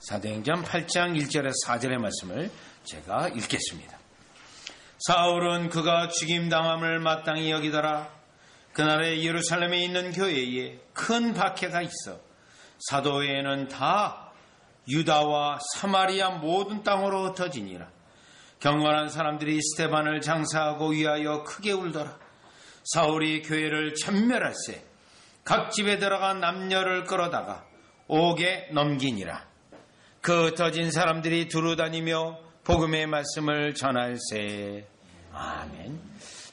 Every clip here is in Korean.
사도행전 8장 1절에서 4절의 말씀을 제가 읽겠습니다. 사울은 그가 죽임당함을 마땅히 여기더라. 그날에 예루살렘에 있는 교회에 큰 박해가 있어 사도 외에는 다 유다와 사마리아 모든 땅으로 흩어지니라. 경건한 사람들이 스데반을 장사하고 위하여 크게 울더라. 사울이 교회를 전멸할세 각 집에 들어가 남녀를 끌어다가 옥에 넘기니라. 그 흩어진 사람들이 두루다니며 복음의 말씀을 전할세. 아멘.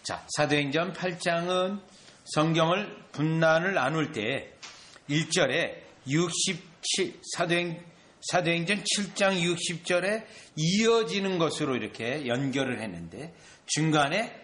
자, 사도행전 8장은 성경을 분란을 나눌 때 1절에 67 사도행전 7장 60절에 이어지는 것으로 이렇게 연결을 했는데 중간에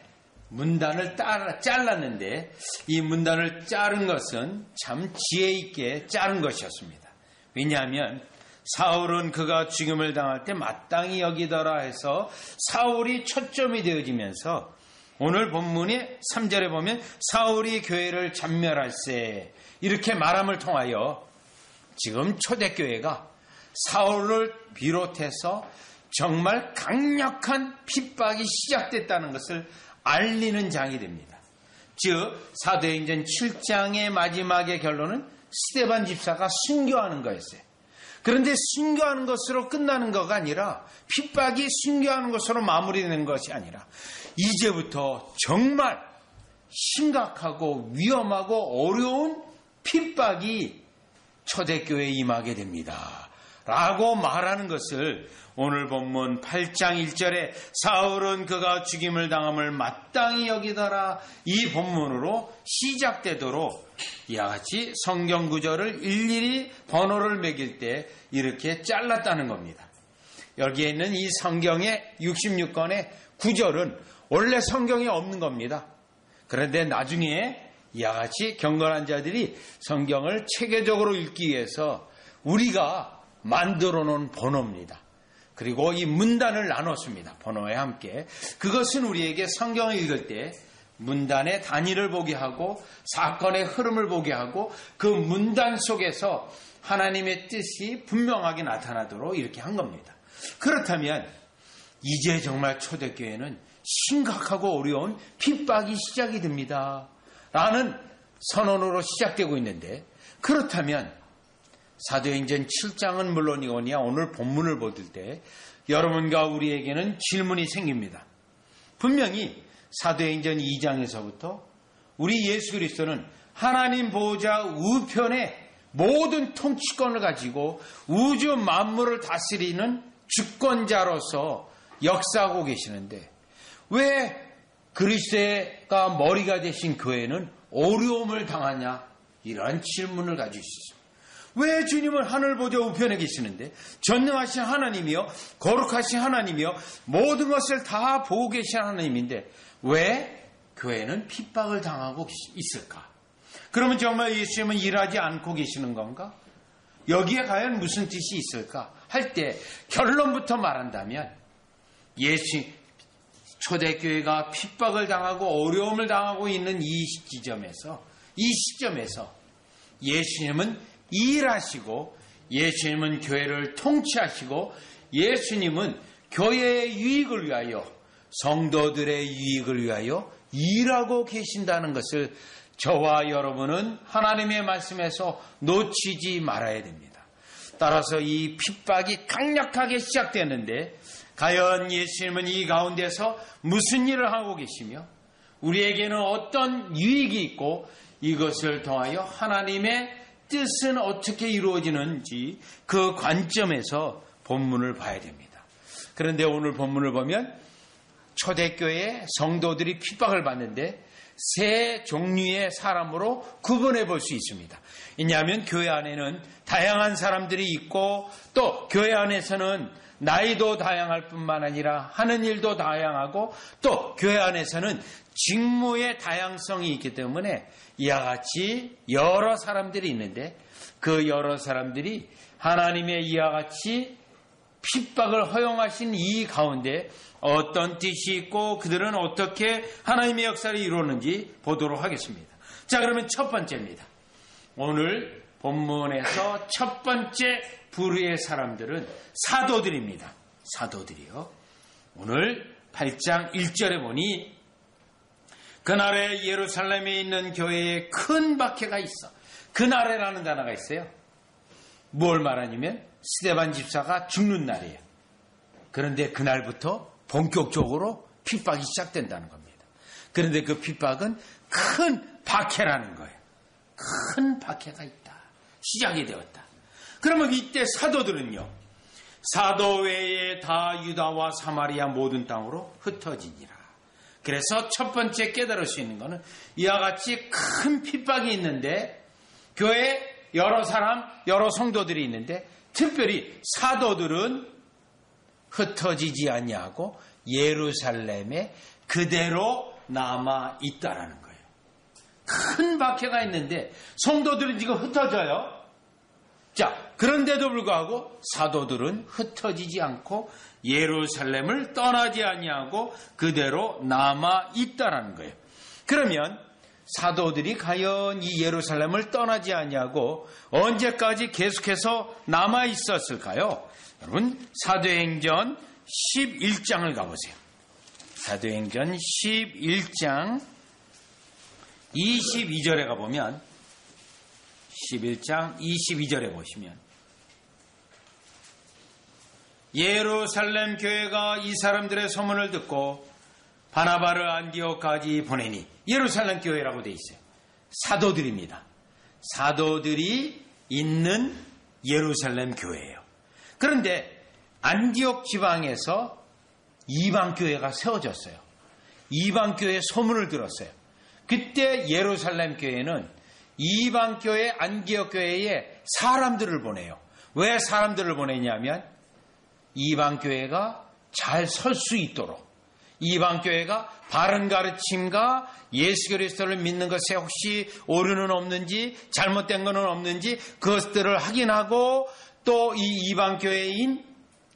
문단을 잘랐는데 이 문단을 자른 것은 참 지혜 있게 자른 것이었습니다. 왜냐하면 사울은 그가 죽임을 당할 때 마땅히 여기더라 해서 사울이 초점이 되어지면서 오늘 본문의 3절에 보면 사울이 교회를 전멸할세 이렇게 말함을 통하여 지금 초대교회가 사울을 비롯해서 정말 강력한 핍박이 시작됐다는 것을 알리는 장이 됩니다. 즉 사도행전 7장의 마지막의 결론은 스데반 집사가 순교하는 거였어요. 그런데 순교하는 것으로 끝나는 것가 아니라 핍박이 순교하는 것으로 마무리되는 것이 아니라 이제부터 정말 심각하고 위험하고 어려운 핍박이 초대교회에 임하게 됩니다. 라고 말하는 것을 오늘 본문 8장 1절에 사울은 그가 죽임을 당함을 마땅히 여기더라 이 본문으로 시작되도록 이와 같이 성경 구절을 일일이 번호를 매길 때 이렇게 잘랐다는 겁니다. 여기에 있는 이 성경의 66권의 구절은 원래 성경에 없는 겁니다. 그런데 나중에 이와 같이 경건한 자들이 성경을 체계적으로 읽기 위해서 우리가 만들어 놓은 번호입니다. 그리고 이 문단을 나눴습니다. 번호에 함께. 그것은 우리에게 성경을 읽을 때 문단의 단위를 보게 하고 사건의 흐름을 보게 하고 그 문단 속에서 하나님의 뜻이 분명하게 나타나도록 이렇게 한 겁니다. 그렇다면 이제 정말 초대교회는 심각하고 어려운 핍박이 시작이 됩니다. 라는 선언으로 시작되고 있는데 그렇다면 사도행전 7장은 물론이거니와 오늘 본문을 보실 때 여러분과 우리에게는 질문이 생깁니다. 분명히 사도행전 2장에서부터 우리 예수 그리스도는 하나님 보호자 우편에 모든 통치권을 가지고 우주 만물을 다스리는 주권자로서 역사하고 계시는데 왜 그리스도가 머리가 되신 교회는 어려움을 당하냐? 이러한 질문을 가지고 있습니다. 왜 주님은 하늘 보좌 우편에 계시는데 전능하신 하나님이요 거룩하신 하나님이요 모든 것을 다 보고 계신 하나님인데 왜 교회는 핍박을 당하고 있을까? 그러면 정말 예수님은 일하지 않고 계시는 건가? 여기에 과연 무슨 뜻이 있을까? 할 때 결론부터 말한다면 초대교회가 핍박을 당하고 어려움을 당하고 있는 이 시점에서 예수님은 일하시고 예수님은 교회를 통치하시고 예수님은 교회의 유익을 위하여 성도들의 유익을 위하여 일하고 계신다는 것을 저와 여러분은 하나님의 말씀에서 놓치지 말아야 됩니다. 따라서 이 핍박이 강력하게 시작되는데 과연 예수님은 이 가운데서 무슨 일을 하고 계시며 우리에게는 어떤 유익이 있고 이것을 통하여 하나님의 뜻은 어떻게 이루어지는지 그 관점에서 본문을 봐야 됩니다. 그런데 오늘 본문을 보면 초대교회의 성도들이 핍박을 받는데 세 종류의 사람으로 구분해 볼 수 있습니다. 왜냐하면 교회 안에는 다양한 사람들이 있고 또 교회 안에서는 나이도 다양할 뿐만 아니라 하는 일도 다양하고 또 교회 안에서는 직무의 다양성이 있기 때문에 이와 같이 여러 사람들이 있는데 그 여러 사람들이 하나님의 이와 같이 핍박을 허용하신 이 가운데 어떤 뜻이 있고 그들은 어떻게 하나님의 역사를 이루었는지 보도록 하겠습니다. 자, 그러면 첫 번째입니다. 오늘 본문에서 첫 번째 부류의 사람들은 사도들입니다. 사도들이요. 오늘 8장 1절에 보니 그날에 예루살렘에 있는 교회에 큰 박해가 있어. 그날에라는 단어가 있어요. 뭘 말하냐면 스데반 집사가 죽는 날이에요. 그런데 그날부터 본격적으로 핍박이 시작된다는 겁니다. 그런데 그 핍박은 큰 박해라는 거예요. 큰 박해가 있다. 시작이 되었다. 그러면 이때 사도들은요. 사도 외에 다 유다와 사마리아 모든 땅으로 흩어지니라. 그래서 첫 번째 깨달을 수 있는 것은 이와 같이 큰 핍박이 있는데 교회에 여러 사람, 여러 성도들이 있는데 특별히 사도들은 흩어지지 아니하고 예루살렘에 그대로 남아 있다라는 거예요. 큰 박해가 있는데 성도들은 지금 흩어져요. 자, 그런데도 불구하고 사도들은 흩어지지 않고 예루살렘을 떠나지 아니하고 그대로 남아 있다라는 거예요. 그러면 사도들이 과연 이 예루살렘을 떠나지 아니하고 언제까지 계속해서 남아 있었을까요? 여러분, 사도행전 11장을 가보세요. 사도행전 11장 22절에 가보면 11장 22절에 보시면 예루살렘 교회가 이 사람들의 소문을 듣고 바나바를 안디옥까지 보내니 예루살렘 교회라고 되어 있어요. 사도들입니다. 사도들이 있는 예루살렘 교회예요. 그런데 안디옥 지방에서 이방 교회가 세워졌어요. 이방 교회 소문을 들었어요. 그때 예루살렘 교회는 이방 교회 안디옥 교회에 사람들을 보내요. 왜 사람들을 보내냐면 이방 교회가 잘 설 수 있도록, 이방 교회가 바른 가르침과 예수 그리스도를 믿는 것에 혹시 오류는 없는지 잘못된 것은 없는지 그것들을 확인하고 또 이 이방 교회인,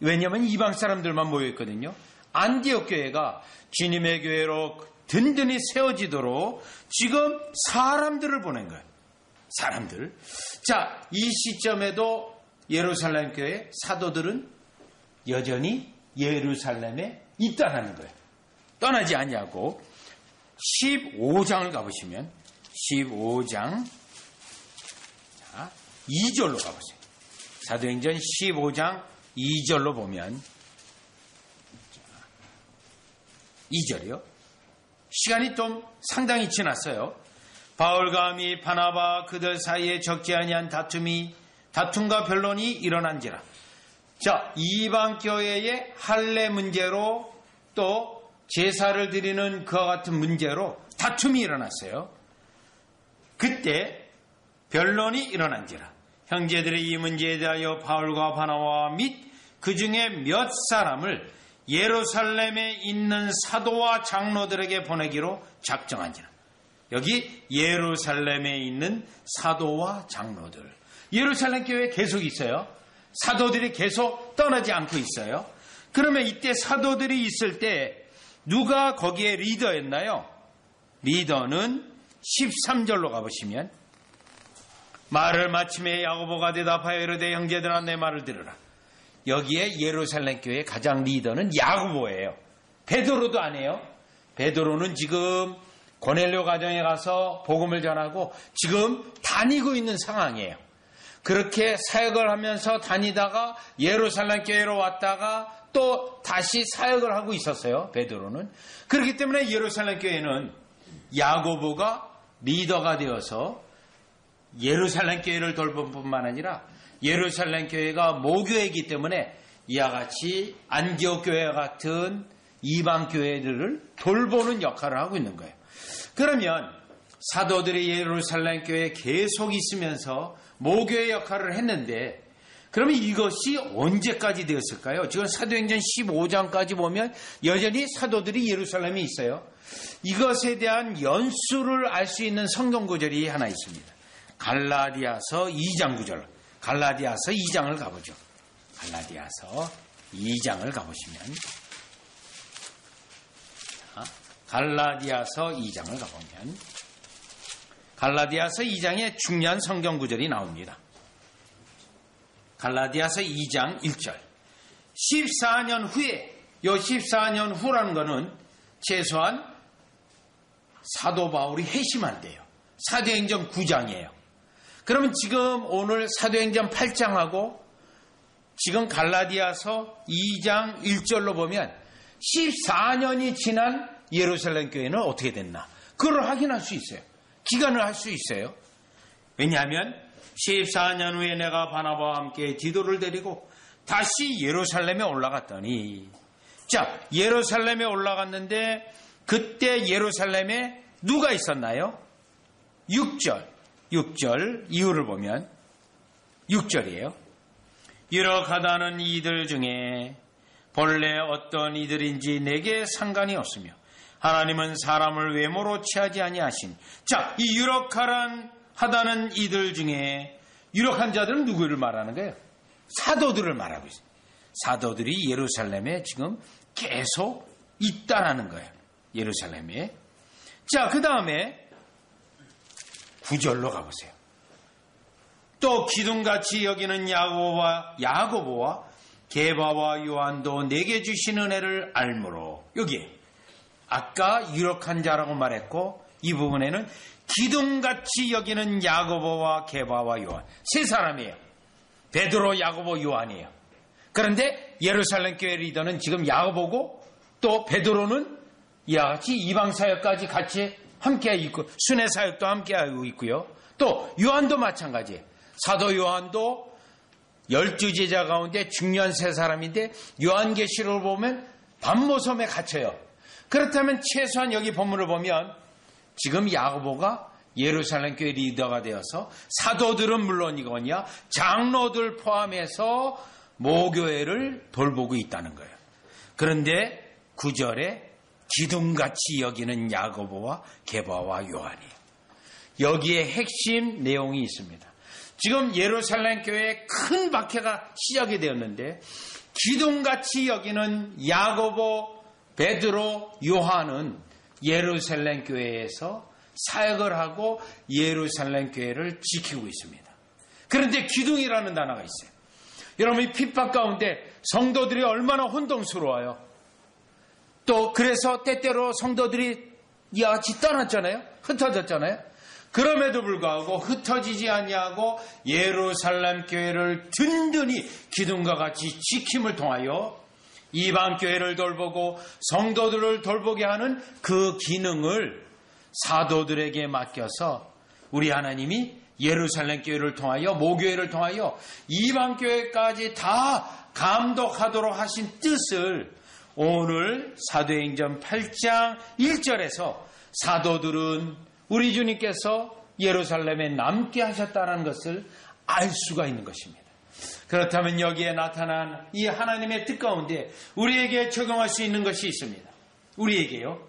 왜냐하면 이방 사람들만 모여 있거든요. 안디옥 교회가 주님의 교회로 든든히 세워지도록 지금 사람들을 보낸 거예요. 사람들. 자, 이 시점에도 예루살렘 교회 사도들은 여전히 예루살렘에 있다는 거예요. 떠나지 아니하고 15장을 가보시면 15장 2절로 가보세요. 사도행전 15장 2절로 보면 2절이요. 시간이 좀 상당히 지났어요. 바울과 및 바나바 그들 사이에 적지 아니한 다툼과 변론이 일어난지라. 자, 이방 교회의 할례 문제로 또 제사를 드리는 그와 같은 문제로 다툼이 일어났어요. 그때 변론이 일어난지라. 형제들이 이 문제에 대하여 바울과 바나바 및 그 중에 몇 사람을 예루살렘에 있는 사도와 장로들에게 보내기로 작정한지라. 여기 예루살렘에 있는 사도와 장로들. 예루살렘 교회에 계속 있어요. 사도들이 계속 떠나지 않고 있어요. 그러면 이때 사도들이 있을 때 누가 거기에 리더였나요? 리더는 13절로 가보시면 말을 마침에 야고보가 대답하여 이르되 형제들아 내 말을 들으라. 여기에 예루살렘 교회의 가장 리더는 야고보예요. 베드로도 아니에요. 베드로는 지금 고넬료 가정에 가서 복음을 전하고 지금 다니고 있는 상황이에요. 그렇게 사역을 하면서 다니다가 예루살렘 교회로 왔다가 또 다시 사역을 하고 있었어요. 베드로는. 그렇기 때문에 예루살렘 교회는 야고보가 리더가 되어서 예루살렘 교회를 돌볼 뿐만 아니라 예루살렘 교회가 모교회이기 때문에 이와 같이 안디옥 교회와 같은 이방 교회들을 돌보는 역할을 하고 있는 거예요. 그러면 사도들이 예루살렘 교회에 계속 있으면서 모교의 역할을 했는데 그러면 이것이 언제까지 되었을까요? 지금 사도행전 15장까지 보면 여전히 사도들이 예루살렘에 있어요. 이것에 대한 연수를 알 수 있는 성경 구절이 하나 있습니다. 갈라디아서 2장 구절. 갈라디아서 2장을 가보죠. 갈라디아서 2장을 가보시면 갈라디아서 2장을 가보면 갈라디아서 2장에 중요한 성경 구절이 나옵니다. 갈라디아서 2장 1절. 14년 후에, 요 14년 후라는 거는 최소한 사도 바울이 회심할 때예요. 사도행전 9장이에요. 그러면 지금 오늘 사도행전 8장하고 지금 갈라디아서 2장 1절로 보면 14년이 지난 예루살렘 교회는 어떻게 됐나? 그걸 확인할 수 있어요. 기간을 할 수 있어요. 왜냐하면 14년 후에 내가 바나바와 함께 디도를 데리고 다시 예루살렘에 올라갔더니, 자, 예루살렘에 올라갔는데 그때 예루살렘에 누가 있었나요? 6절 이유를 보면 6절이에요. 유력하다는 이들 중에 본래 어떤 이들인지 내게 상관이 없으며 하나님은 사람을 외모로 취하지 아니하신. 자, 이 유력하다는 이들 중에 유력한 자들은 누구를 말하는 거예요? 사도들을 말하고 있어요. 사도들이 예루살렘에 지금 계속 있다라는 거예요. 예루살렘에. 자, 그 다음에 9절로 가보세요. 또 기둥같이 여기는 야고보와 게바와 요한도 내게 주신 은혜를 알므로. 여기에 아까 유력한 자라고 말했고 이 부분에는 기둥같이 여기는 야고보와 게바와 요한, 세 사람이에요. 베드로, 야고보, 요한이에요. 그런데 예루살렘 교회 리더는 지금 야고보고 또 베드로는 이와 같이 이방 사역까지 같이 함께 있고 순회 사역도 함께 하고 있고요. 또 요한도 마찬가지예요. 사도 요한도 12제자 가운데 중요한 세 사람인데 요한계시록을 보면 반모섬에 갇혀요. 그렇다면 최소한 여기 본문을 보면 지금 야고보가 예루살렘 교회 리더가 되어서 사도들은 물론이거니와 장로들 포함해서 모교회를 돌보고 있다는 거예요. 그런데 9절에 기둥같이 여기는 야고보와 게바와 요한이에요. 여기에 핵심 내용이 있습니다. 지금 예루살렘 교회에 큰 박해가 시작이 되었는데 기둥같이 여기는 야고보, 베드로, 요한은 예루살렘 교회에서 사역을 하고 예루살렘 교회를 지키고 있습니다. 그런데 기둥이라는 단어가 있어요. 여러분, 이 핍박 가운데 성도들이 얼마나 혼동스러워요. 또 그래서 때때로 성도들이 이와 같이 떠났잖아요. 흩어졌잖아요. 그럼에도 불구하고 흩어지지 아니하고 예루살렘 교회를 든든히 기둥과 같이 지킴을 통하여 이방 교회를 돌보고 성도들을 돌보게 하는 그 기능을 사도들에게 맡겨서 우리 하나님이 예루살렘 교회를 통하여 모교회를 통하여 이방 교회까지 다 감독하도록 하신 뜻을 오늘 사도행전 8장 1절에서 사도들은 우리 주님께서 예루살렘에 남게 하셨다는 것을 알 수가 있는 것입니다. 그렇다면 여기에 나타난 이 하나님의 뜻 가운데 우리에게 적용할 수 있는 것이 있습니다. 우리에게요.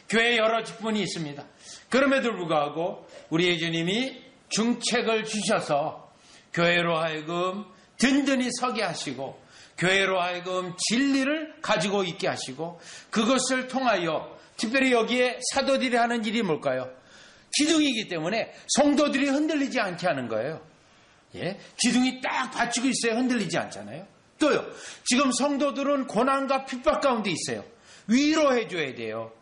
교회에 여러 직분이 있습니다. 그럼에도 불구하고 우리의 주님이 중책을 주셔서 교회로 하여금 든든히 서게 하시고 교회로 하여금 진리를 가지고 있게 하시고 그것을 통하여 특별히 여기에 사도들이 하는 일이 뭘까요? 기둥이기 때문에 성도들이 흔들리지 않게 하는 거예요. 예? 기둥이 딱 받치고 있어야 흔들리지 않잖아요. 또요, 지금 성도들은 고난과 핍박 가운데 있어요. 위로해줘야 돼요.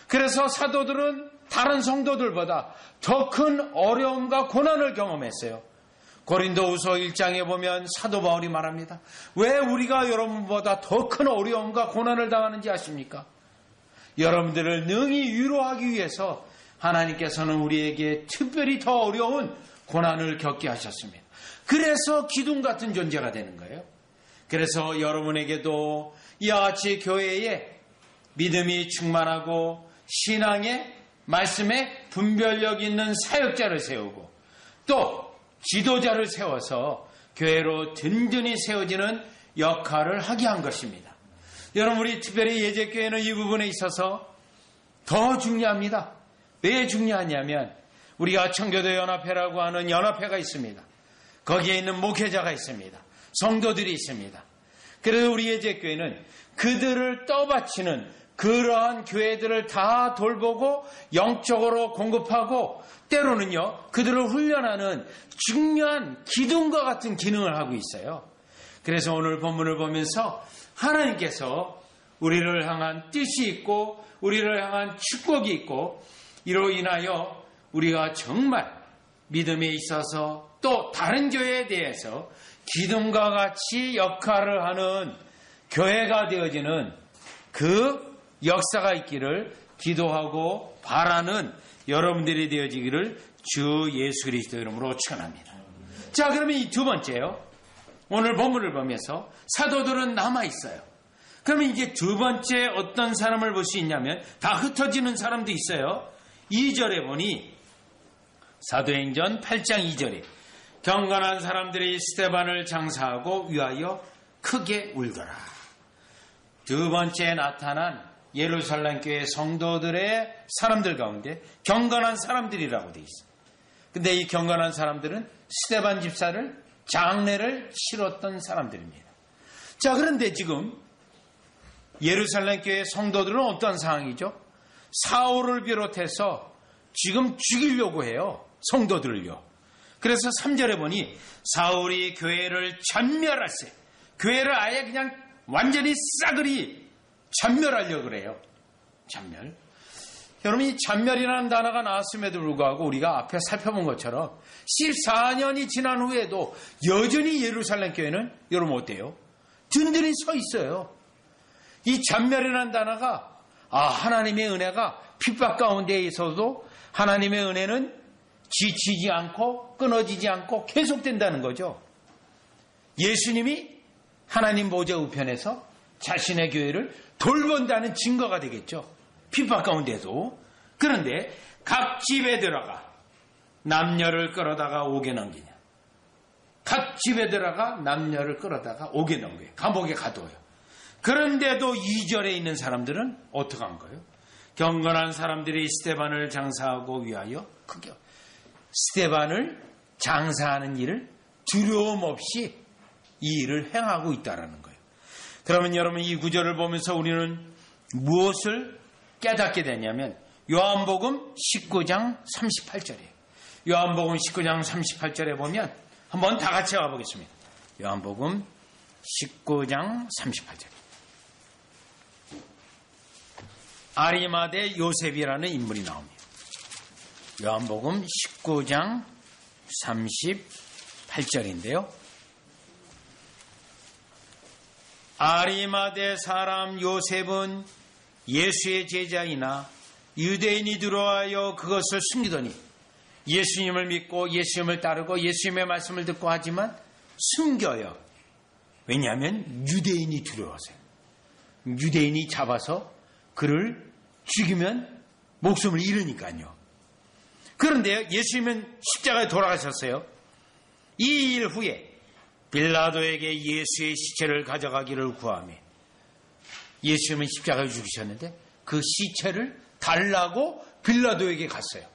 그래서 사도들은 다른 성도들보다 더 큰 어려움과 고난을 경험했어요. 고린도후서 1장에 보면 사도 바울이 말합니다. 왜 우리가 여러분보다 더 큰 어려움과 고난을 당하는지 아십니까? 여러분들을 능히 위로하기 위해서 하나님께서는 우리에게 특별히 더 어려운 고난을 겪게 하셨습니다. 그래서 기둥 같은 존재가 되는 거예요. 그래서 여러분에게도 이와 같이 교회에 믿음이 충만하고 신앙의 말씀에 분별력 있는 사역자를 세우고 또 지도자를 세워서 교회로 든든히 세워지는 역할을 하게 한 것입니다. 여러분, 우리 특별히 예제교회는 이 부분에 있어서 더 중요합니다. 왜 중요하냐면 우리가 청교도 연합회라고 하는 연합회가 있습니다. 거기에 있는 목회자가 있습니다. 성도들이 있습니다. 그래서 우리 예제교회는 그들을 떠받치는 그러한 교회들을 다 돌보고 영적으로 공급하고 때로는요 그들을 훈련하는 중요한 기둥과 같은 기능을 하고 있어요. 그래서 오늘 본문을 보면서 하나님께서 우리를 향한 뜻이 있고 우리를 향한 축복이 있고 이로 인하여 우리가 정말 믿음에 있어서 또 다른 교회에 대해서 기둥과 같이 역할을 하는 교회가 되어지는 그 역사가 있기를 기도하고 바라는 여러분들이 되어지기를 주 예수 그리스도 이름으로 축원합니다. 자, 그러면 이 두 번째요. 오늘 본문을 보면서 사도들은 남아있어요. 그러면 이제 두 번째 어떤 사람을 볼 수 있냐면 다 흩어지는 사람도 있어요. 2절에 보니 사도행전 8장 2절에 경건한 사람들이 스데반을 장사하고 위하여 크게 울더라. 두 번째 나타난 예루살렘 교회 성도들의 사람들 가운데 경건한 사람들이라고 되어 있어요. 근데 이 경건한 사람들은 스데반 집사를 장례를 치렀던 사람들입니다. 자, 그런데 지금 예루살렘 교회 성도들은 어떤 상황이죠? 사울을 비롯해서 지금 죽이려고 해요. 성도들을요. 그래서 3절에 보니 사울이 교회를 전멸하세. 교회를 아예 그냥 완전히 싸그리 전멸하려고 그래요. 전멸. 여러분, 이 전멸이라는 단어가 나왔음에도 불구하고 우리가 앞에 살펴본 것처럼 14년이 지난 후에도 여전히 예루살렘 교회는 여러분 어때요? 든든히 서 있어요. 이 전멸이라는 단어가 하나님의 은혜가 핍박 가운데에서도 하나님의 은혜는 지치지 않고 끊어지지 않고 계속된다는 거죠. 예수님이 하나님 보좌 우편에서 자신의 교회를 돌본다는 증거가 되겠죠. 핍박 가운데도. 그런데 각 집에 들어가 남녀를 끌어다가 옥에 넘기냐. 각 집에 들어가 남녀를 끌어다가 옥에 넘겨요. 감옥에 가둬요. 그런데도 2절에 있는 사람들은 어떻게 한 거예요? 경건한 사람들이 스데반을 장사하고 위하여 크게 스데반을 장사하는 일을 두려움 없이 이 일을 행하고 있다는 거예요. 그러면 여러분 이 구절을 보면서 우리는 무엇을 깨닫게 되냐면 요한복음 19장 38절이에요. 요한복음 19장 38절에 보면 한번 다 같이 가보겠습니다. 요한복음 19장 38절. 아리마대 요셉이라는 인물이 나옵니다. 요한복음 19장 38절인데요. 아리마대 사람 요셉은 예수의 제자이나 유대인이 들어와여 그것을 숨기더니 예수님을 믿고 예수님을 따르고 예수님의 말씀을 듣고 하지만 숨겨요. 왜냐하면 유대인이 두려워서요. 유대인이 잡아서 그를 죽이면 목숨을 잃으니까요. 그런데 예수님은 십자가에 돌아가셨어요. 이 일 후에 빌라도에게 예수의 시체를 가져가기를 구하며 예수님은 십자가에 죽으셨는데 그 시체를 달라고 빌라도에게 갔어요.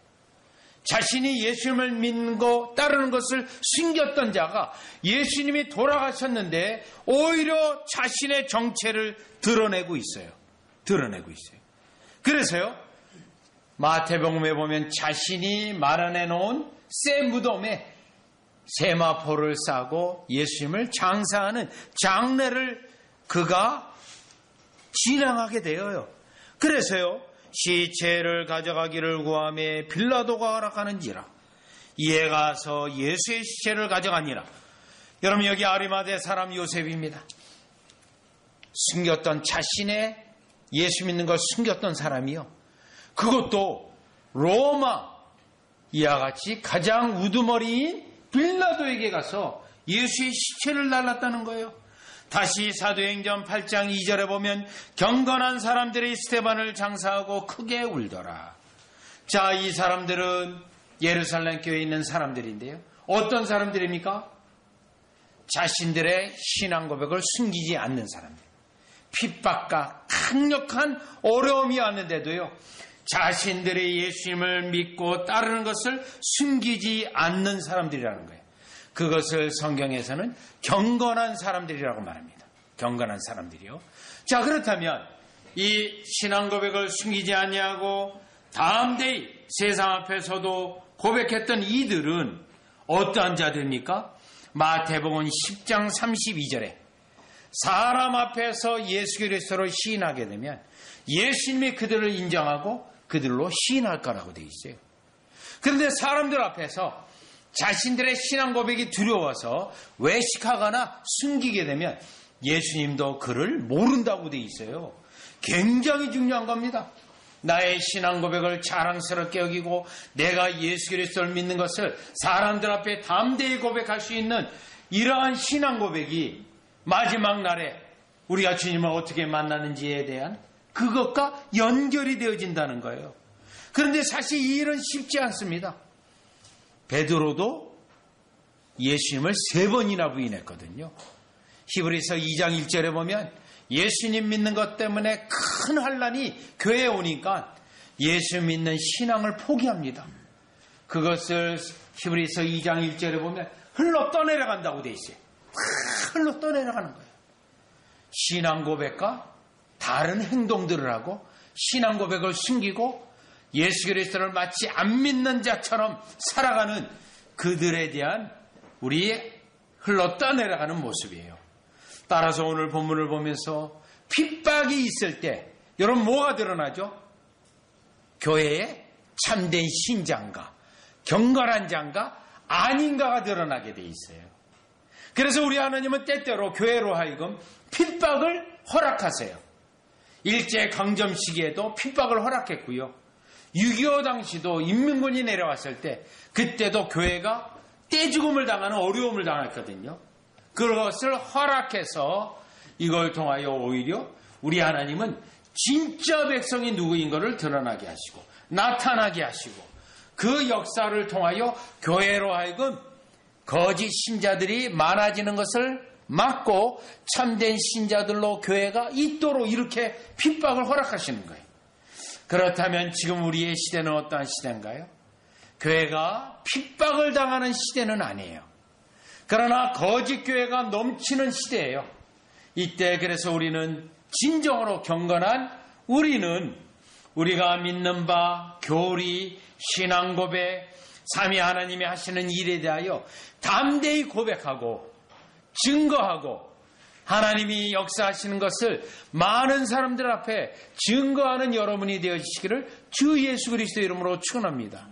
자신이 예수님을 믿고 따르는 것을 숨겼던 자가 예수님이 돌아가셨는데 오히려 자신의 정체를 드러내고 있어요. 그래서요, 마태복음에 보면 자신이 마련해 놓은 새 무덤에 세마포를 싸고 예수님을 장사하는 장례를 그가 진행하게 되어요. 그래서요, 시체를 가져가기를 구하며 빌라도가 허락하는지라 이에 가서 예수의 시체를 가져가니라. 여러분, 여기 아리마대 사람 요셉입니다. 숨겼던 자신의 예수 믿는 걸 숨겼던 사람이요. 그것도 로마 이와 같이 가장 우두머리인 빌라도에게 가서 예수의 시체를 날랐다는 거예요. 다시 사도행전 8장 2절에 보면 경건한 사람들이 스데반을 장사하고 크게 울더라. 자, 이 사람들은 예루살렘 교회에 있는 사람들인데요. 어떤 사람들입니까? 자신들의 신앙 고백을 숨기지 않는 사람들. 핍박과 강력한 어려움이 왔는데도요. 자신들이 예수님을 믿고 따르는 것을 숨기지 않는 사람들이라는 거예요. 그것을 성경에서는 경건한 사람들이라고 말합니다. 경건한 사람들이요. 자, 그렇다면 이 신앙 고백을 숨기지 아니하고 담대히 세상 앞에서도 고백했던 이들은 어떠한 자들입니까? 마태복음 10장 32절에 사람 앞에서 예수 그리스도를 시인하게 되면 예수님이 그들을 인정하고 그들로 시인할 거라고 되어 있어요. 그런데 사람들 앞에서 자신들의 신앙 고백이 두려워서 외식하거나 숨기게 되면 예수님도 그를 모른다고 되어 있어요. 굉장히 중요한 겁니다. 나의 신앙 고백을 자랑스럽게 여기고 내가 예수 그리스도를 믿는 것을 사람들 앞에 담대히 고백할 수 있는 이러한 신앙 고백이 마지막 날에 우리가 주님을 어떻게 만나는지에 대한 그것과 연결이 되어진다는 거예요. 그런데 사실 이 일은 쉽지 않습니다. 베드로도 예수님을 3번이나 부인했거든요. 히브리서 2장 1절에 보면 예수님 믿는 것 때문에 큰 환난이 교회에 오니까 예수 믿는 신앙을 포기합니다. 그것을 히브리서 2장 1절에 보면 흘러 떠내려간다고 돼 있어요. 흘러 떠내려가는 거예요. 신앙 고백과 다른 행동들을 하고 신앙 고백을 숨기고 예수 그리스도를 마치 안 믿는 자처럼 살아가는 그들에 대한 우리의 흘러 떠내려가는 모습이에요. 따라서 오늘 본문을 보면서 핍박이 있을 때 여러분 뭐가 드러나죠? 교회의 참된 신자인가 경건한 자인가 아닌가가 드러나게 돼 있어요. 그래서 우리 하나님은 때때로 교회로 하여금 핍박을 허락하세요. 일제강점 시기에도 핍박을 허락했고요. 6.25 당시도 인민군이 내려왔을 때 그때도 교회가 떼죽음을 당하는 어려움을 당했거든요. 그것을 허락해서 이걸 통하여 오히려 우리 하나님은 진짜 백성이 누구인 것을 드러나게 하시고 나타나게 하시고 그 역사를 통하여 교회로 하여금 거짓 신자들이 많아지는 것을 막고 참된 신자들로 교회가 있도록 이렇게 핍박을 허락하시는 거예요. 그렇다면 지금 우리의 시대는 어떠한 시대인가요? 교회가 핍박을 당하는 시대는 아니에요. 그러나 거짓 교회가 넘치는 시대예요. 이때 그래서 우리는 진정으로 경건한 우리가 믿는 바, 교리, 신앙 고백, 삼위 하나님이 하시는 일에 대하여 담대히 고백하고 증거하고 하나님이 역사하시는 것을 많은 사람들 앞에 증거하는 여러분이 되어주시기를 주 예수 그리스도 이름으로 축원합니다.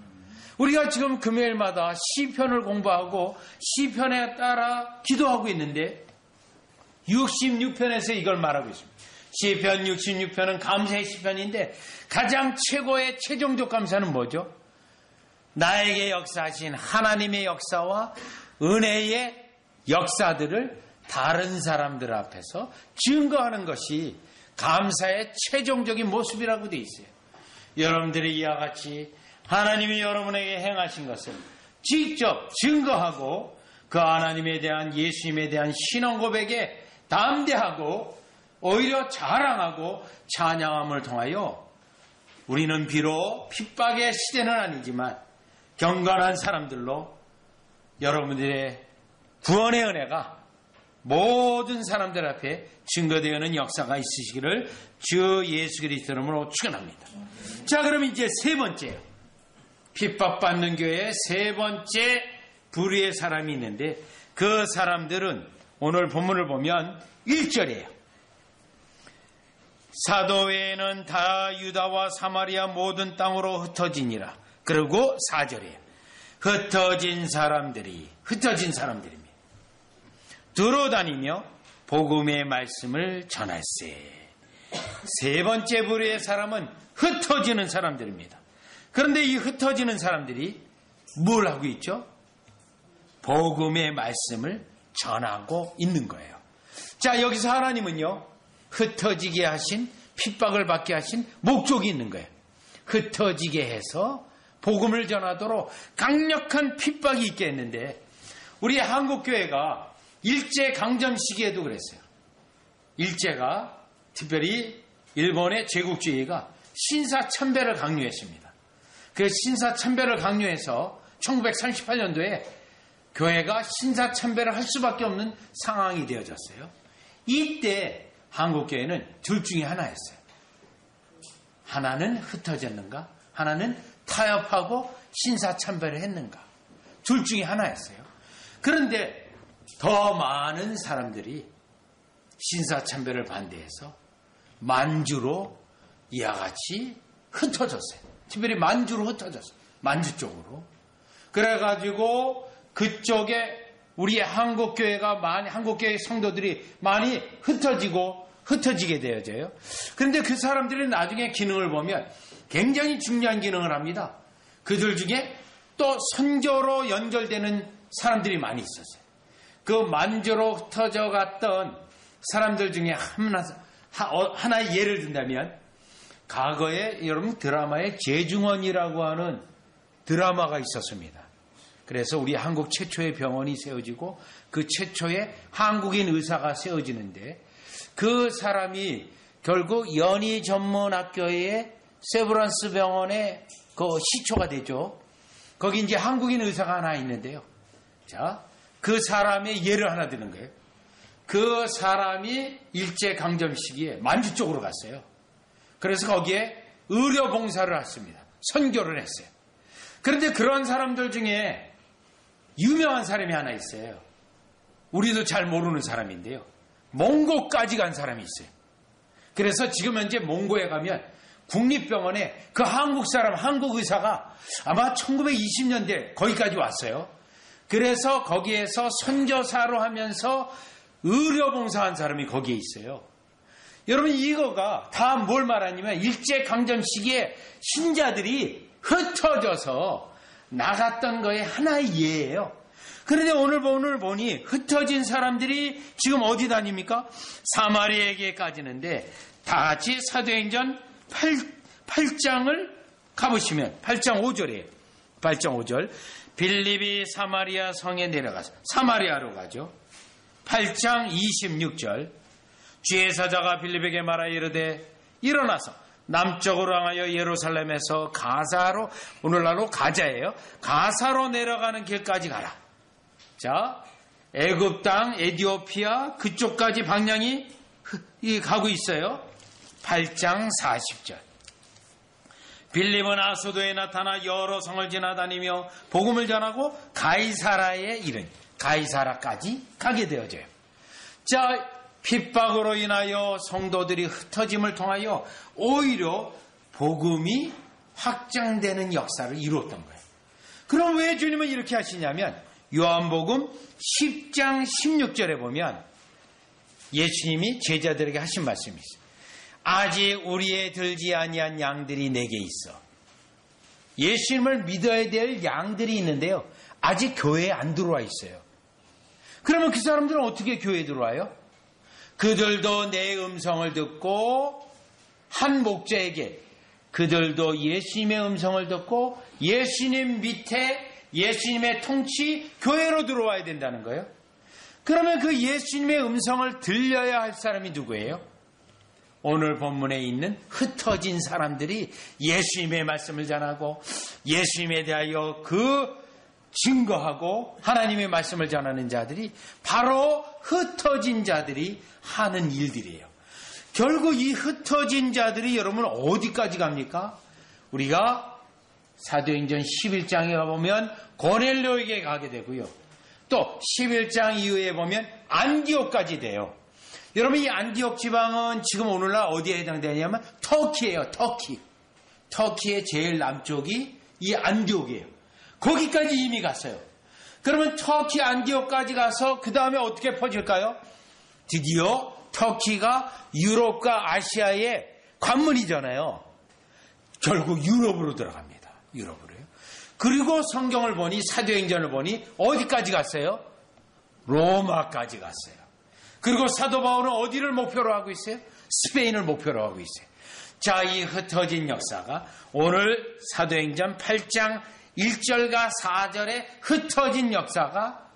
우리가 지금 금요일마다 시편을 공부하고 시편에 따라 기도하고 있는데 66편에서 이걸 말하고 있습니다. 시편 66편은 감사의 시편인데 가장 최고의 최종적 감사는 뭐죠? 나에게 역사하신 하나님의 역사와 은혜의 역사들을 다른 사람들 앞에서 증거하는 것이 감사의 최종적인 모습이라고 되어 있어요. 여러분들이 이와 같이 하나님이 여러분에게 행하신 것을 직접 증거하고 그 하나님에 대한 예수님에 대한 신앙 고백에 담대하고 오히려 자랑하고 찬양함을 통하여 우리는 비록 핍박의 시대는 아니지만 경건한 사람들로 여러분들의 구원의 은혜가 모든 사람들 앞에 증거되어는 역사가 있으시기를 주 예수 그리스도 이름으로 축원합니다. 자, 그럼 이제 세 번째요. 핍박받는 교회의 세 번째 부류의 사람이 있는데 그 사람들은 오늘 본문을 보면 1절이에요. 사도 외에는 다 유다와 사마리아 모든 땅으로 흩어지니라. 그리고 4절이에요. 흩어진 사람들입니다. 들어다니며 복음의 말씀을 전할세. 세 번째 부류의 사람은 흩어지는 사람들입니다. 그런데 이 흩어지는 사람들이 뭘 하고 있죠? 복음의 말씀을 전하고 있는 거예요. 자, 여기서 하나님은요, 흩어지게 하신, 핍박을 받게 하신 목적이 있는 거예요. 흩어지게 해서 복음을 전하도록 강력한 핍박이 있게 했는데 우리 한국교회가 일제강점 시기에도 그랬어요. 일제가 특별히 일본의 제국주의가 신사참배를 강요했습니다. 그 신사참배를 강요해서 1938년도에 교회가 신사참배를 할 수밖에 없는 상황이 되어졌어요. 이때 한국교회는 둘 중에 하나였어요. 하나는 흩어졌는가? 하나는 타협하고 신사참배를 했는가? 둘 중에 하나였어요. 그런데 더 많은 사람들이 신사참배를 반대해서 만주로 이와 같이 흩어졌어요. 특별히 만주로 흩어졌어요. 만주 쪽으로. 그래가지고 그쪽에 우리 한국교회 성도들이 많이 흩어지게 되어져요. 그런데 그 사람들이 나중에 기능을 보면 굉장히 중요한 기능을 합니다. 그들 중에 또 선교로 연결되는 사람들이 많이 있었어요. 그 만주로 흩어져 갔던 사람들 중에 하나의 예를 든다면, 과거에 여러분 드라마에 재중원이라고 하는 드라마가 있었습니다. 그래서 우리 한국 최초의 병원이 세워지고 그 최초의 한국인 의사가 세워지는데, 그 사람이 결국 연희 전문학교의 세브란스 병원의 그 시초가 되죠. 거기 이제 한국인 의사가 하나 있는데요. 자, 그 사람의 예를 하나 드는 거예요. 그 사람이 일제강점 시기에 만주 쪽으로 갔어요. 그래서 거기에 의료봉사를 했습니다. 선교를 했어요. 그런데 그런 사람들 중에 유명한 사람이 하나 있어요. 우리도 잘 모르는 사람인데요. 몽고까지 간 사람이 있어요. 그래서 지금 현재 몽고에 가면 국립병원에 그 한국 의사가 아마 1920년대 거기까지 왔어요. 그래서 거기에서 선교사로 하면서 의료봉사한 사람이 거기에 있어요. 여러분, 이거가 다 뭘 말하냐면 일제강점 시기에 신자들이 흩어져서 나갔던 거의 하나의 예예요. 그런데 오늘 보니 흩어진 사람들이 지금 어디 다닙니까? 사마리아에게 가지는데, 다 같이 사도행전 8장을 가보시면 8장 5절이에요. 8장 5절. 빌립이 사마리아 성에 내려가서 사마리아로 가죠. 8장 26절. 주의 사자가 빌립에게 말하여 이르되 일어나서 남쪽으로 향하여 예루살렘에서 가사로, 오늘날로 가자예요. 가사로 내려가는 길까지 가라. 자, 애굽 땅, 에티오피아 그쪽까지 방향이 가고 있어요. 8장 40절. 빌립은 아소도에 나타나 여러 성을 지나다니며 복음을 전하고 가이사라에 이른, 가이사라까지 가게 되어져요. 자, 핍박으로 인하여 성도들이 흩어짐을 통하여 오히려 복음이 확장되는 역사를 이루었던 거예요. 그럼 왜 주님은 이렇게 하시냐면, 요한복음 10장 16절에 보면 예수님이 제자들에게 하신 말씀이 있어요. 아직 우리의 들지 아니한 양들이 내게 있어. 예수님을 믿어야 될 양들이 있는데요, 아직 교회에 안 들어와 있어요. 그러면 그 사람들은 어떻게 교회에 들어와요? 그들도 내 음성을 듣고, 한 목자에게 그들도 예수님의 음성을 듣고 예수님 밑에 예수님의 통치 교회로 들어와야 된다는 거예요. 그러면 그 예수님의 음성을 들려야 할 사람이 누구예요? 오늘 본문에 있는 흩어진 사람들이 예수님의 말씀을 전하고 예수님에 대하여 증거하고 하나님의 말씀을 전하는 자들이 바로 흩어진 자들이 하는 일들이에요. 결국 이 흩어진 자들이 여러분 어디까지 갑니까? 우리가 사도행전 11장에 가보면 고넬료에게 가게 되고요. 또 11장 이후에 보면 안디옥까지 돼요. 여러분, 이 안디옥 지방은 지금 오늘날 어디에 해당되냐면 터키예요. 터키의 제일 남쪽이 이 안디옥이에요. 거기까지 이미 갔어요. 그러면 터키 안디옥까지 가서 그 다음에 어떻게 퍼질까요? 드디어 터키가 유럽과 아시아의 관문이잖아요. 결국 유럽으로 들어갑니다. 유럽으로요. 그리고 성경을 보니, 사도행전을 보니 어디까지 갔어요? 로마까지 갔어요. 그리고 사도 바울은 어디를 목표로 하고 있어요? 스페인을 목표로 하고 있어요. 자, 이 흩어진 역사가 오늘 사도행전 8장 1절과 4절에 흩어진 역사가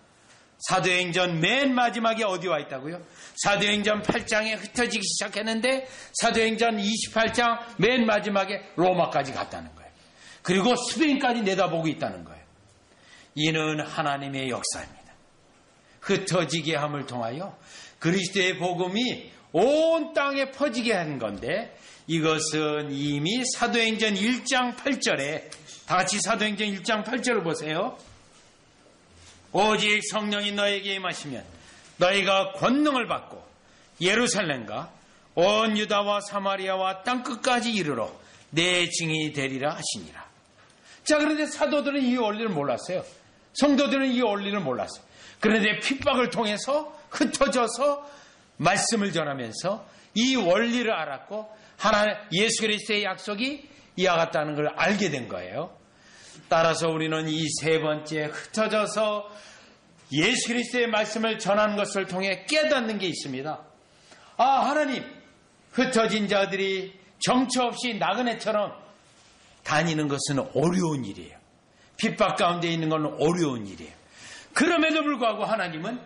사도행전 맨 마지막에 어디 와 있다고요? 사도행전 8장에 흩어지기 시작했는데 사도행전 28장 맨 마지막에 로마까지 갔다는 거예요. 그리고 스페인까지 내다보고 있다는 거예요. 이는 하나님의 역사입니다. 흩어지게 함을 통하여 그리스도의 복음이 온 땅에 퍼지게 한 건데 이것은 이미 사도행전 1장 8절에 다 같이 사도행전 1장 8절을 보세요. 오직 성령이 너에게 임하시면 너희가 권능을 받고 예루살렘과 온 유다와 사마리아와 땅끝까지 이르러 내 증인이 되리라 하시니라. 자, 그런데 사도들은 이 원리를 몰랐어요. 성도들은 이 원리를 몰랐어요. 그런데 핍박을 통해서 흩어져서 말씀을 전하면서 이 원리를 알았고 예수 그리스도의 약속이 이와 같다는 걸 알게 된 거예요. 따라서 우리는 이 세 번째 흩어져서 예수 그리스도의 말씀을 전하는 것을 통해 깨닫는 게 있습니다. 아, 하나님, 흩어진 자들이 정처 없이 나그네처럼 다니는 것은 어려운 일이에요. 핍박 가운데 있는 건 어려운 일이에요. 그럼에도 불구하고 하나님은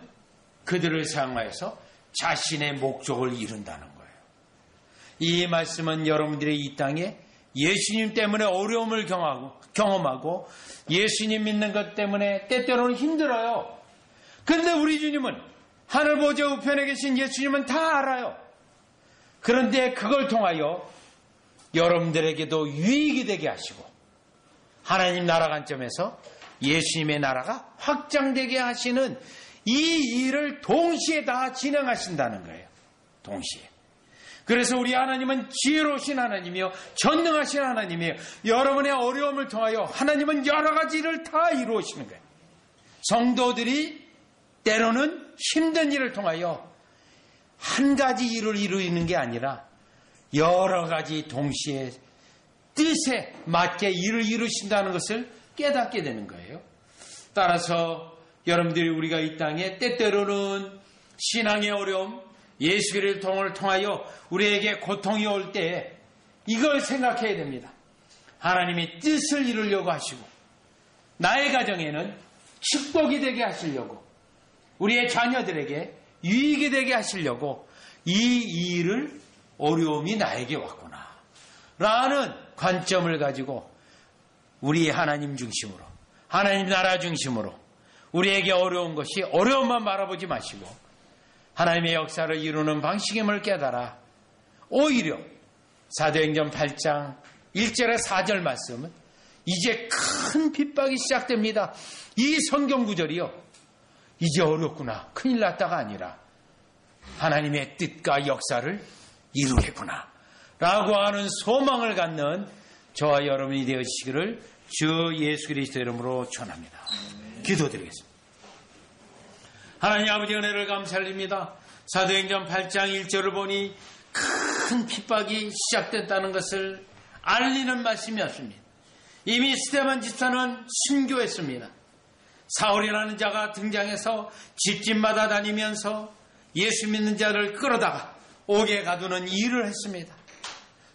그들을 사용하여서 자신의 목적을 이룬다는 거예요. 이 말씀은 여러분들이 이 땅에 예수님 때문에 어려움을 경험하고 예수님 믿는 것 때문에 때때로는 힘들어요. 그런데 우리 주님은 하늘 보좌 우편에 계신 예수님은 다 알아요. 그런데 그걸 통하여 여러분들에게도 유익이 되게 하시고 하나님 나라 관점에서 예수님의 나라가 확장되게 하시는 이 일을 동시에 다 진행하신다는 거예요. 동시에. 그래서 우리 하나님은 지혜로우신 하나님이요 전능하신 하나님이에요. 여러분의 어려움을 통하여 하나님은 여러 가지 일을 다 이루시는 거예요. 성도들이 때로는 힘든 일을 통하여 한 가지 일을 이루는 게 아니라 여러 가지 동시에 뜻에 맞게 일을 이루신다는 것을 깨닫게 되는 거예요. 따라서 여러분들이 우리가 이 땅에 때때로는 신앙의 어려움, 예수 그리스도를 통하여 우리에게 고통이 올 때 이걸 생각해야 됩니다. 하나님이 뜻을 이루려고 하시고 나의 가정에는 축복이 되게 하시려고 우리의 자녀들에게 유익이 되게 하시려고 이 일을 어려움이 나에게 왔구나 라는 관점을 가지고 우리 하나님 중심으로 하나님 나라 중심으로 우리에게 어려운 것이 어려움만 바라보지 마시고 하나님의 역사를 이루는 방식임을 깨달아 오히려 사도행전 8장 1절에 4절 말씀은 이제 큰 핍박이 시작됩니다. 이 성경 구절이요. 이제 어렵구나. 큰일 났다가 아니라 하나님의 뜻과 역사를 이루겠구나. 라고 하는 소망을 갖는 저와 여러분이 되어주시기를 주 예수 그리스도 이름으로 축원합니다. 기도드리겠습니다. 하나님 아버지 은혜를 감사드립니다. 사도행전 8장 1절을 보니 큰 핍박이 시작됐다는 것을 알리는 말씀이었습니다. 이미 스데반 집사는 순교했습니다. 사울이라는 자가 등장해서 집집마다 다니면서 예수 믿는 자를 끌어다가 옥에 가두는 일을 했습니다.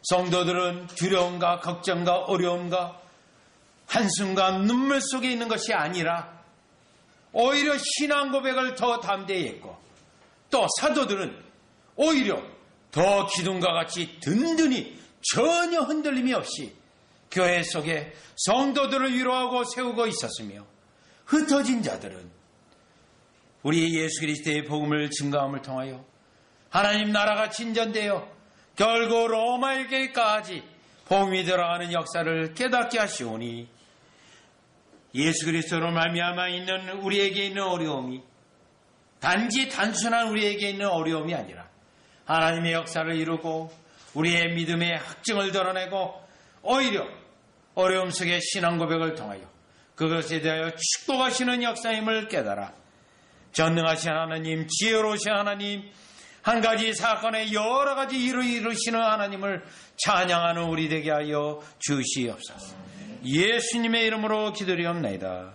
성도들은 두려움과 걱정과 어려움과 한숨과 눈물 속에 있는 것이 아니라 오히려 신앙 고백을 더 담대히 했고 또 사도들은 오히려 더 기둥과 같이 든든히 전혀 흔들림이 없이 교회 속에 성도들을 위로하고 세우고 있었으며 흩어진 자들은 우리 예수 그리스도의 복음을 증거함을 통하여 하나님 나라가 진전되어 결국 로마에게까지 복음이 들어가는 역사를 깨닫게 하시오니 예수 그리스도로 말미암아 있는 우리에게 있는 어려움이 단지 단순한 우리에게 있는 어려움이 아니라 하나님의 역사를 이루고 우리의 믿음의 확증을 드러내고 오히려 어려움 속의 신앙 고백을 통하여 그것에 대하여 축복하시는 역사임을 깨달아 전능하신 하나님, 지혜로우신 하나님, 한 가지 사건에 여러 가지 일을 이루시는 하나님을 찬양하는 우리 되게 하여 주시옵소서. 예수님의 이름으로 기도리옵나이다.